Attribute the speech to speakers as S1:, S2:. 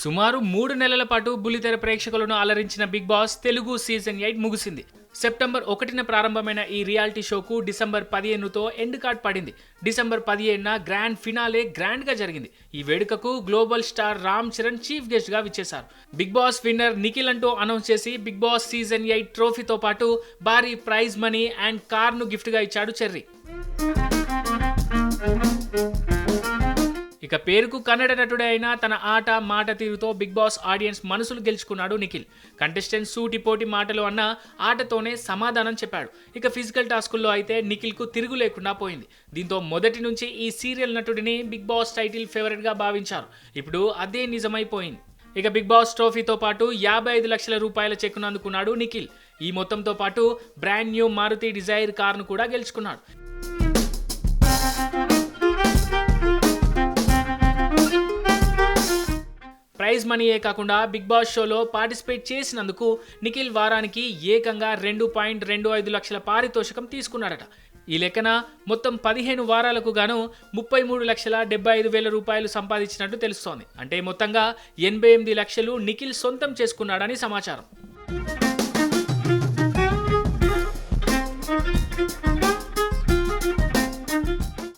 S1: సుమారు 3 నెలల పాటు బుల్లితెర ప్రేక్షకులను అలరించిన బిగ్ బాస్ తెలుగు సీజన్ 8 ముగిసింది. సెప్టెంబర్ 1న ప్రారంభమైన ఈ రియాలిటీ షోకు డిసెంబర్ 15తో ఎండ్ కార్డ్ పడింది. డిసెంబర్ 17న గ్రాండ్ ఫినాలే గ్రాండ్ గా జరిగింది. ఈ వేడుకకు global star Ram Charan chief guest గా విచ్చేశారు. బిగ్ బాస్ విన్నర్ నిఖిల్ అంటూ అనౌన్స్ చేసి బిగ్ బాస్ సీజన్ 8 ట్రోఫీతో పాటు భారీ ప్రైజ్ మనీ అండ్ కార్ ను గిఫ్ట్ గా ఇచ్చాడు చెర్రీ. ఇక పేరుకు కన్నడ నటుడే అయినా తన ఆట మాట తీరుతో బిగ్ బాస్ ఆడియన్స్ మనసులు గెలుచుకున్నాడు నిఖిల్. కంటెస్టెంట్ సూటిపోటి మాటలు అన్న ఆటతోనే సమాధానం చెప్పాడు. ఇక ఫిజికల్ టాస్కుల్లో అయితే నిఖిల్ కు తిరుగు లేకుండా పోయింది. దీంతో మొదటి నుంచి ఈ సీరియల్ నటుడిని బిగ్ బాస్ టైటిల్ ఫేవరెట్ గా భావించారు. ఇప్పుడు అదే నిజమైపోయింది. ఇక బిగ్ బాస్ ట్రోఫీతో పాటు 55 లక్షల రూపాయల చెక్కును అందుకున్నాడు నిఖిల్. ఈ మొత్తంతో పాటు బ్రాండ్ న్యూ మారుతి డిజైర్ కార్ను కూడా గెలుచుకున్నాడు. ప్రైజ్ మనీయే కాకుండా బిగ్ బాస్ షోలో పార్టిసిపేట్ చేసినందుకు నిఖిల్ వారానికి ఏకంగా 2.25 లక్షల పారితోషికం తీసుకున్నాడట. ఈ లెక్కన మొత్తం 15 వారాలకు గాను 33,75,000 రూపాయలు సంపాదించినట్టు తెలుస్తోంది. అంటే మొత్తంగా 88 లక్షలు నిఖిల్ సొంతం చేసుకున్నాడని సమాచారం.